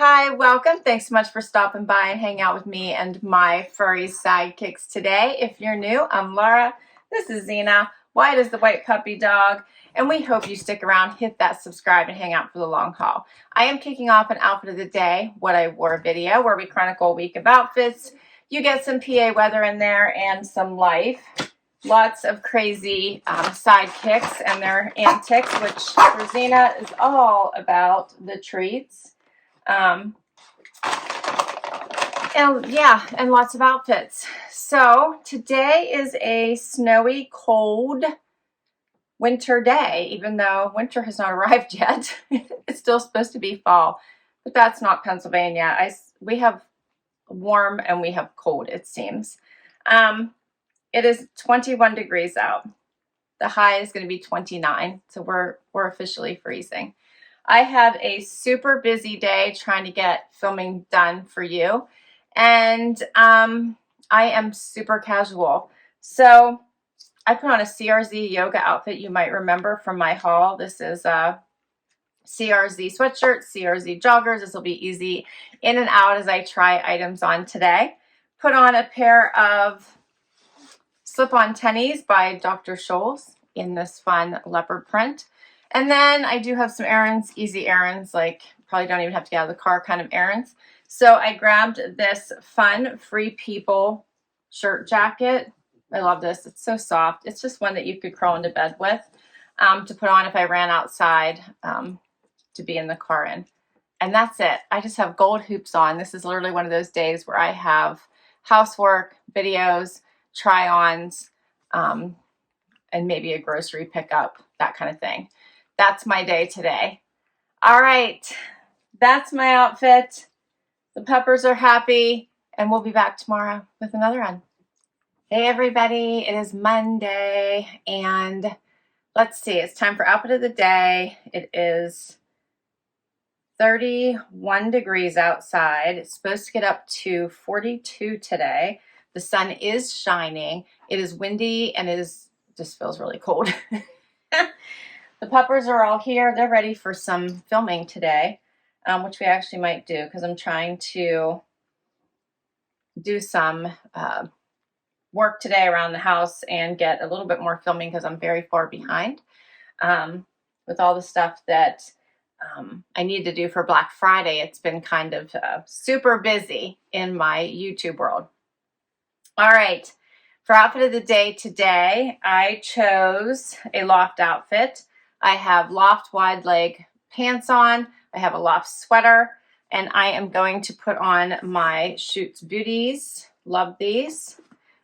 hi, welcome. Thanks so much for stopping by and hanging out with me and my furry sidekicks today. If you're new, I'm Laura. This is Xena. White is the white puppy dog. And we hope you stick around, hit that subscribe, and hang out for the long haul. I am kicking off an outfit of the day, what I wore video, where we chronicle a week of outfits. You get some PA weather in there and some life. Lots of crazy sidekicks and their antics, which for Xena is all about the treats. And lots of outfits. So today is a snowy, cold winter day, even though winter has not arrived yet. It's still supposed to be fall, but that's not Pennsylvania. We have warm and we have cold, it seems. It is 21 degrees out. The high is going to be 29, so we're officially freezing. I have a super busy day trying to get filming done for you, and I am super casual. So I put on a CRZ Yoga outfit you might remember from my haul. This is a CRZ sweatshirt, CRZ joggers. This will be easy in and out as I try items on today. Put on a pair of slip-on tennies by Dr. Scholls in this fun leopard print. And then I do have some errands, easy errands, like probably don't even have to get out of the car kind of errands. So I grabbed this fun Free People shirt jacket. I love this. It's so soft. It's just one that you could crawl into bed with to put on if I ran outside to be in the car in. And that's it. I just have gold hoops on. This is literally one of those days where I have housework, videos, try-ons, and maybe a grocery pickup, that kind of thing. That's my day today. All right, that's my outfit. The puppers are happy, and we'll be back tomorrow with another one. Hey everybody, it is Monday, and let's see, it's time for outfit of the day. It is 31 degrees outside. It's supposed to get up to 42 today. The sun is shining. It is windy and just feels really cold. The puppers are all here. They're ready for some filming today, which we actually might do because I'm trying to do some work today around the house and get a little bit more filming because I'm very far behind with all the stuff that I need to do for Black Friday. It's been kind of super busy in my YouTube world. All right, for outfit of the day today, I chose a Loft outfit. I have Loft wide leg pants on. I have a Loft sweater, and I am going to put on my Shoots booties. Love these.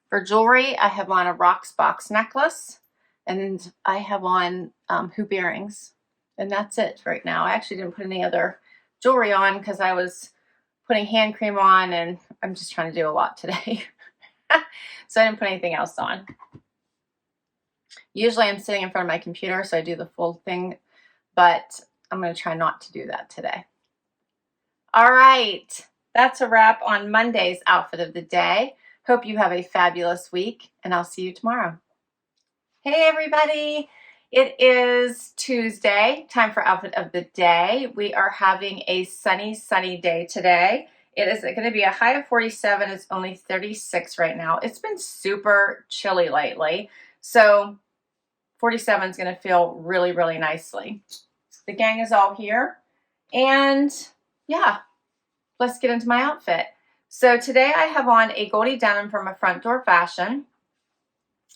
For jewelry, I have on a Rocksbox necklace, and I have on hoop earrings, and that's it right now. I actually didn't put any other jewelry on because I was putting hand cream on, and I'm just trying to do a lot today. So I didn't put anything else on. Usually I'm sitting in front of my computer, so I do the full thing, but I'm going to try not to do that today. All right, that's a wrap on Monday's outfit of the day. Hope you have a fabulous week, and I'll see you tomorrow. Hey everybody, it is Tuesday, time for outfit of the day. We are having a sunny day today. It is going to be a high of 47. It's only 36 right now. It's been super chilly lately, so 47 is going to feel really, really nicely. The gang is all here, and yeah, let's get into my outfit. So today I have on a Agolde denim from a Front Door Fashion.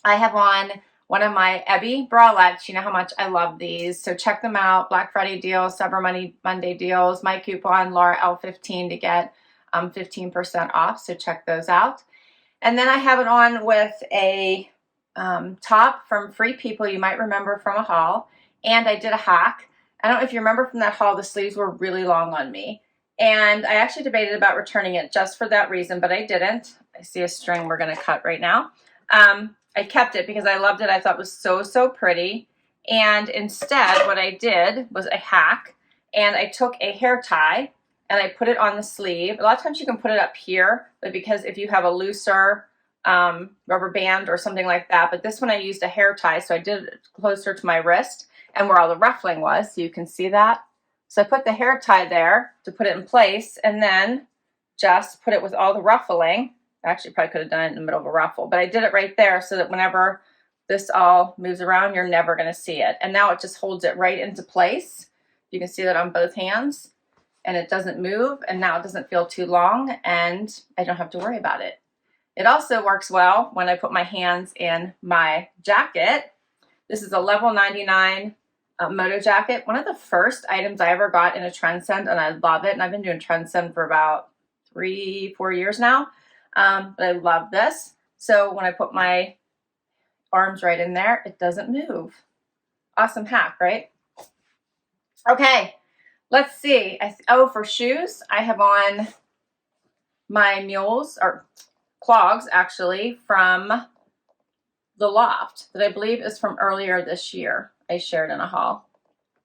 I have on one of my Ebby bralettes. You know how much I love these, so check them out. Black Friday deals, Cyber Monday deals. My coupon LauraL15 to get 15% off, so check those out. And then I have it on with a top from Free People you might remember from a haul, and I did a hack. I don't know if you remember from that haul, the sleeves were really long on me, and I actually debated about returning it just for that reason, but I didn't. I see a string we're going to cut right now. I kept it because I loved it. I thought it was so pretty, and instead what I did was a hack, and I took a hair tie and I put it on the sleeve. A lot of times you can put it up here, but because if you have a looser rubber band or something like that, but this one I used a hair tie, so I did it closer to my wrist and where all the ruffling was, so you can see that. So I put the hair tie there to put it in place, and then just put it with all the ruffling. Actually, probably could have done it in the middle of a ruffle, but I did it right there so that whenever this all moves around, you're never going to see it. And now it just holds it right into place. You can see that on both hands, and it doesn't move, and now it doesn't feel too long, and I don't have to worry about it. It also works well when I put my hands in my jacket. This is a level 99 moto jacket. One of the first items I ever got in a Trendsend, and I love it. And I've been doing Trendsend for about 3-4 years now. But I love this. So when I put my arms right in there, it doesn't move. Awesome hack, right? Okay, let's see. For shoes, I have on my mules, or clogs actually, from the Loft that I believe is from earlier this year. I shared in a haul.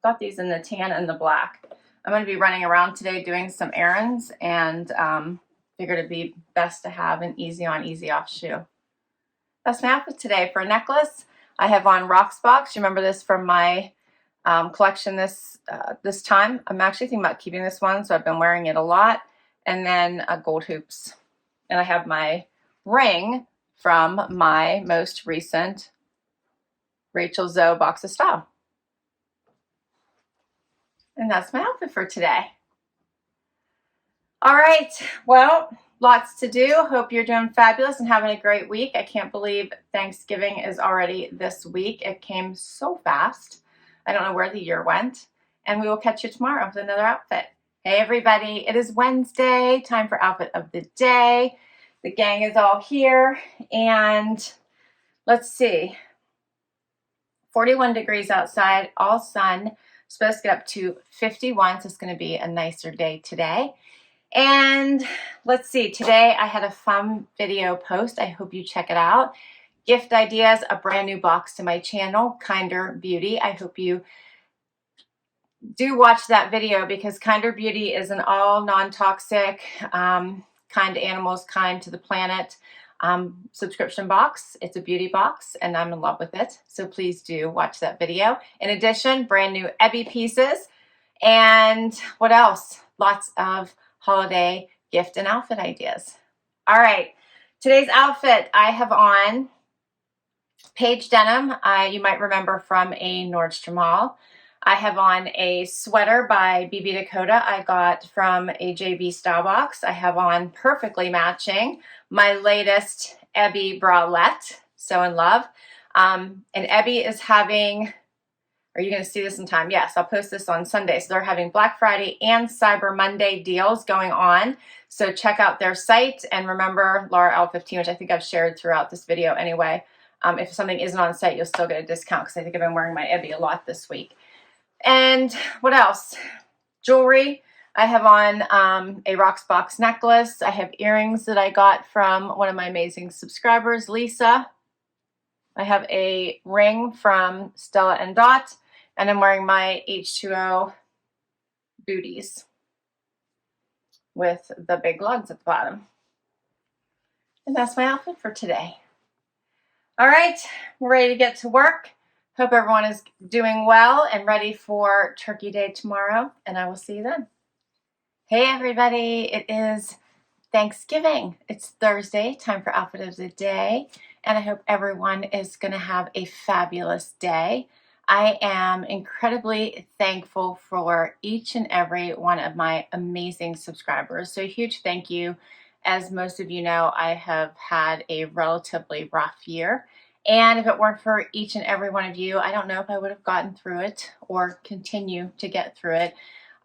Got these in the tan and the black. I'm going to be running around today doing some errands, and figured it'd be best to have an easy on, easy off shoe. That's my outfit today. For a necklace, I have on Rocksbox. You remember this from my collection this time. I'm actually thinking about keeping this one, so I've been wearing it a lot. And then gold hoops. And I have my ring from my most recent Rachel Zoe Box of Style. And that's my outfit for today. All right, well, lots to do. Hope you're doing fabulous and having a great week. I can't believe Thanksgiving is already this week. It came so fast. I don't know where the year went. And we will catch you tomorrow with another outfit. Hey everybody, it is Wednesday, time for outfit of the day. The gang is all here, and let's see, 41 degrees outside, all sun, supposed to get up to 51, so it's going to be a nicer day today. And let's see, today I had a fun video post. I hope you check it out. Gift ideas, a brand new box to my channel, Kinder Beauty. I hope you do watch that video, because Kinder Beauty is an all non-toxic, kind to animals, kind to the planet subscription box. It's a beauty box, and I'm in love with it. So please do watch that video. In addition, brand new Ebby pieces. And what else? Lots of holiday gift and outfit ideas. All right, today's outfit I have on Paige denim. You might remember from a Nordstrom haul. I have on a sweater by BB Dakota I got from a JB Stylebox. I have on, perfectly matching, my latest Ebby bralette. So in love. And Ebby is having, are you going to see this in time? Yes, I'll post this on Sunday. So they're having Black Friday and Cyber Monday deals going on. So check out their site. And remember, Laura L15, which I think I've shared throughout this video anyway. If something isn't on site, you'll still get a discount, because I think I've been wearing my Ebby a lot this week. And what else? Jewelry. I have on a Rocksbox necklace. I have earrings that I got from one of my amazing subscribers, Lisa. I have a ring from Stella Dot, and I'm wearing my H2O booties with the big lugs at the bottom. And that's my outfit for today. All right, we're ready to get to work. Hope everyone is doing well and ready for Turkey Day tomorrow, and I will see you then. Hey everybody, it is Thanksgiving. It's Thursday, time for outfit of the day, and I hope everyone is going to have a fabulous day. I am incredibly thankful for each and every one of my amazing subscribers. So a huge thank you. As most of you know, I have had a relatively rough year. And if it weren't for each and every one of you, I don't know if I would have gotten through it or continue to get through it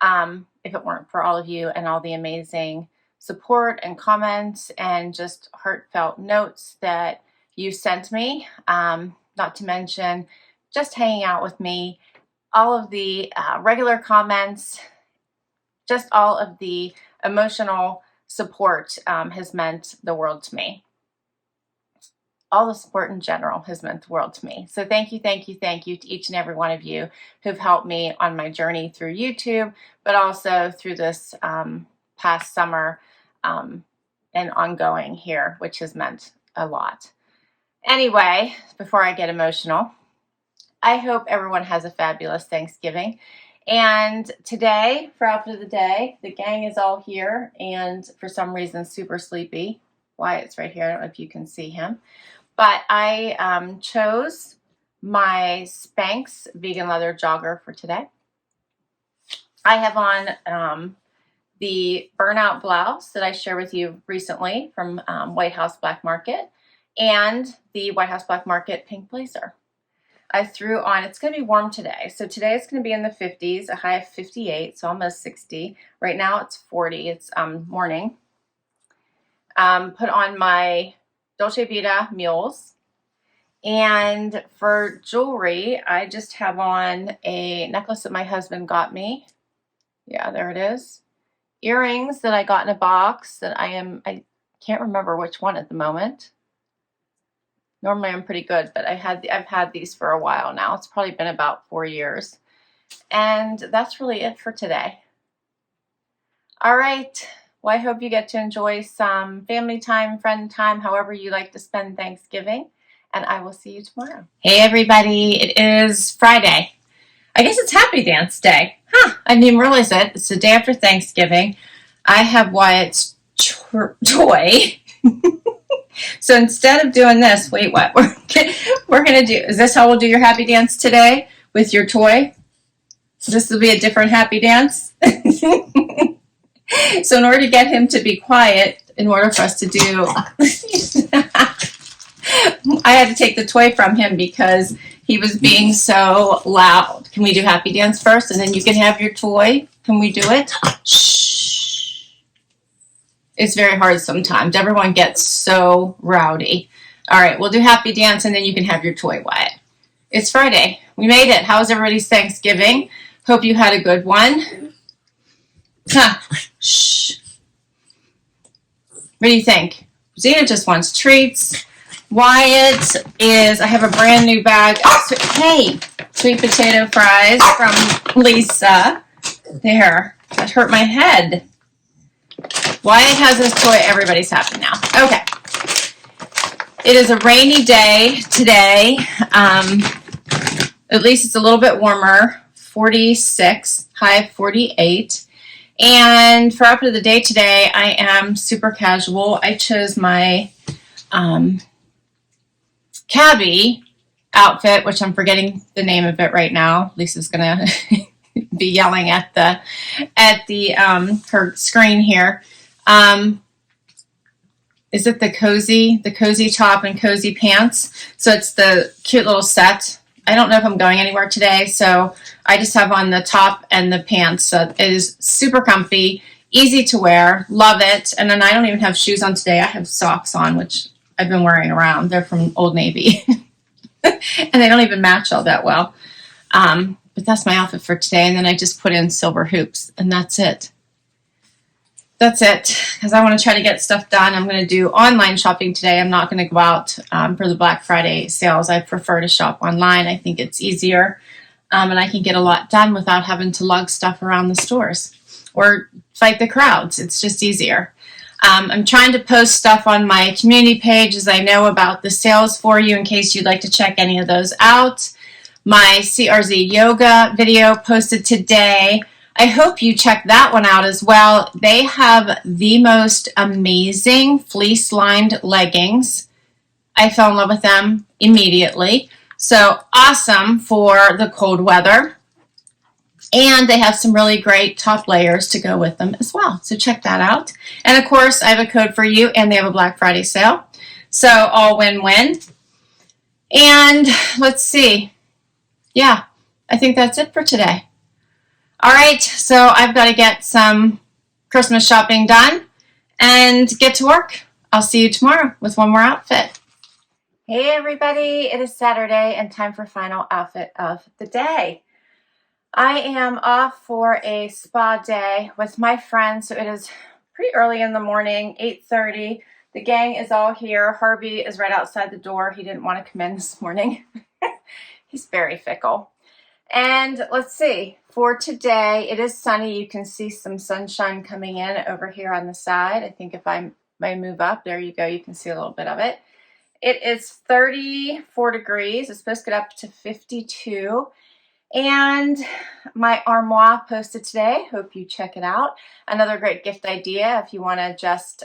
if it weren't for all of you and all the amazing support and comments and just heartfelt notes that you sent me. Not to mention just hanging out with me, all of the regular comments, just all of the emotional support has meant the world to me. All the support in general has meant the world to me. So thank you, thank you, thank you to each and every one of you who've helped me on my journey through YouTube, but also through this past summer and ongoing here, which has meant a lot. Anyway, before I get emotional, I hope everyone has a fabulous Thanksgiving. And today, for outfit of the day, the gang is all here and for some reason super sleepy. Wyatt's right here. I don't know if you can see him. But I chose my Spanx vegan leather jogger for today. I have on the burnout blouse that I shared with you recently from White House Black Market and the White House Black Market pink blazer. I threw on, it's going to be warm today. So today it's going to be in the 50s, a high of 58, so almost 60. Right now it's 40. It's morning. Put on my Dolce Vita mules. And for jewelry, I just have on a necklace that my husband got me. Yeah, there it is. Earrings that I got in a box that I can't remember which one at the moment. Normally I'm pretty good, but I've had these for a while now. It's probably been about 4 years. And that's really it for today. All right. Well, I hope you get to enjoy some family time, friend time, however you like to spend Thanksgiving. And I will see you tomorrow. Hey, everybody. It is Friday. I guess it's Happy Dance Day. Huh. I didn't even realize it. It's the day after Thanksgiving. I have Wyatt's toy. So instead of doing this, wait, what? We're going to do, is this how we'll do your happy dance today with your toy? So this will be a different happy dance. So in order to get him to be quiet, in order for us to do, I had to take the toy from him because he was being so loud. Can we do happy dance first and then you can have your toy? Can we do it? Shh. It's very hard sometimes. Everyone gets so rowdy. All right, we'll do happy dance and then you can have your toy, Wyatt. It's Friday. We made it. How's everybody's Thanksgiving? Hope you had a good one. Huh. Shh. What do you think? Zena just wants treats. Wyatt is, I have a brand new bag of, hey, sweet potato fries from Lisa. There, that hurt my head. Wyatt has his toy. Everybody's happy now. Okay. It is a rainy day today. At least it's a little bit warmer. 46, high of 48. And for outfit of the day today, I am super casual. I chose my Cabi outfit, which I'm forgetting the name of it right now. Lisa's gonna be yelling at the her screen here. Is it the cozy top and cozy pants? So it's the cute little set. I don't know if I'm going anywhere today, so I just have on the top and the pants. So it is super comfy, easy to wear, love it. And then I don't even have shoes on today. I have socks on, which I've been wearing around. They're from Old Navy. And they don't even match all that well. But that's my outfit for today. And then I just put in silver hoops, and that's it. That's it, because I want to try to get stuff done. I'm going to do online shopping today. I'm not going to go out for the Black Friday sales. I prefer to shop online. I think it's easier, and I can get a lot done without having to lug stuff around the stores or fight the crowds. It's just easier. I'm trying to post stuff on my community page as I know about the sales for you in case you'd like to check any of those out. My CRZ Yoga video posted today. I hope you check that one out as well. They have the most amazing fleece-lined leggings. I fell in love with them immediately. So awesome for the cold weather. And they have some really great top layers to go with them as well. So check that out. And of course, I have a code for you, and they have a Black Friday sale. So all win-win. And let's see. Yeah, I think that's it for today. All right, so I've got to get some Christmas shopping done and get to work. I'll see you tomorrow with one more outfit. Hey everybody, it is Saturday and time for final outfit of the day. I am off for a spa day with my friends, so it is pretty early in the morning, 8:30. The gang is all here. Harvey is right outside the door. He didn't want to come in this morning. He's very fickle. And let's see, for today, it is sunny. You can see some sunshine coming in over here on the side. I think if I move up, there you go, you can see a little bit of it. It is 34 degrees. It's supposed to get up to 52. And my armoire posted today. Hope you check it out. Another great gift idea if you want to just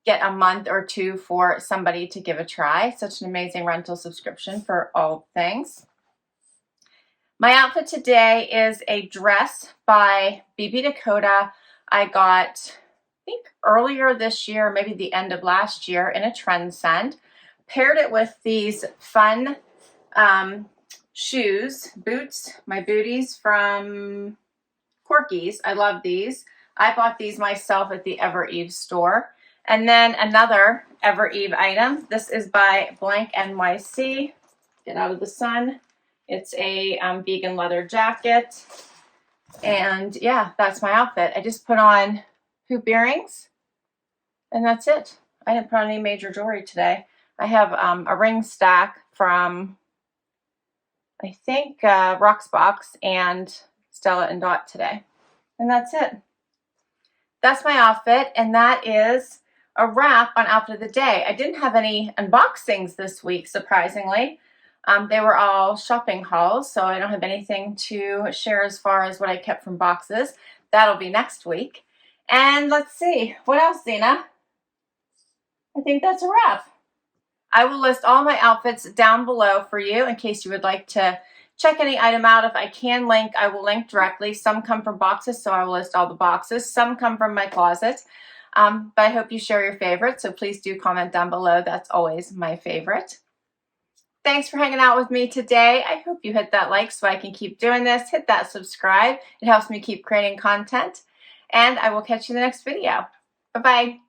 get a month or two for somebody to give a try. Such an amazing rental subscription for all things. My outfit today is a dress by Dakota. I got, I think, earlier this year, maybe the end of last year, in a Trendsend. Paired it with these fun shoes, boots, my booties from Kork-Ease. I love these. I bought these myself at the EverEve store. And then another EverEve item. This is by BlankNYC. Get out of the sun. It's a vegan leather jacket. And yeah, that's my outfit. I just put on hoop earrings and that's it. I didn't put on any major jewelry today. I have a ring stack from, I think, Rocksbox and Stella Dot today. And that's it. That's my outfit, and that is a wrap on Outfit of the Day. I didn't have any unboxings this week, surprisingly. They were all shopping hauls, so I don't have anything to share as far as what I kept from boxes. That'll be next week. And let's see, what else, Zena? I think that's a wrap. I will list all my outfits down below for you in case you would like to check any item out. If I can link, I will link directly. Some come from boxes, so I will list all the boxes. Some come from my closet, but I hope you share your favorites, so please do comment down below. That's always my favorite. Thanks for hanging out with me today. I hope you hit that like so I can keep doing this. Hit that subscribe. It helps me keep creating content. And I will catch you in the next video. Bye-bye.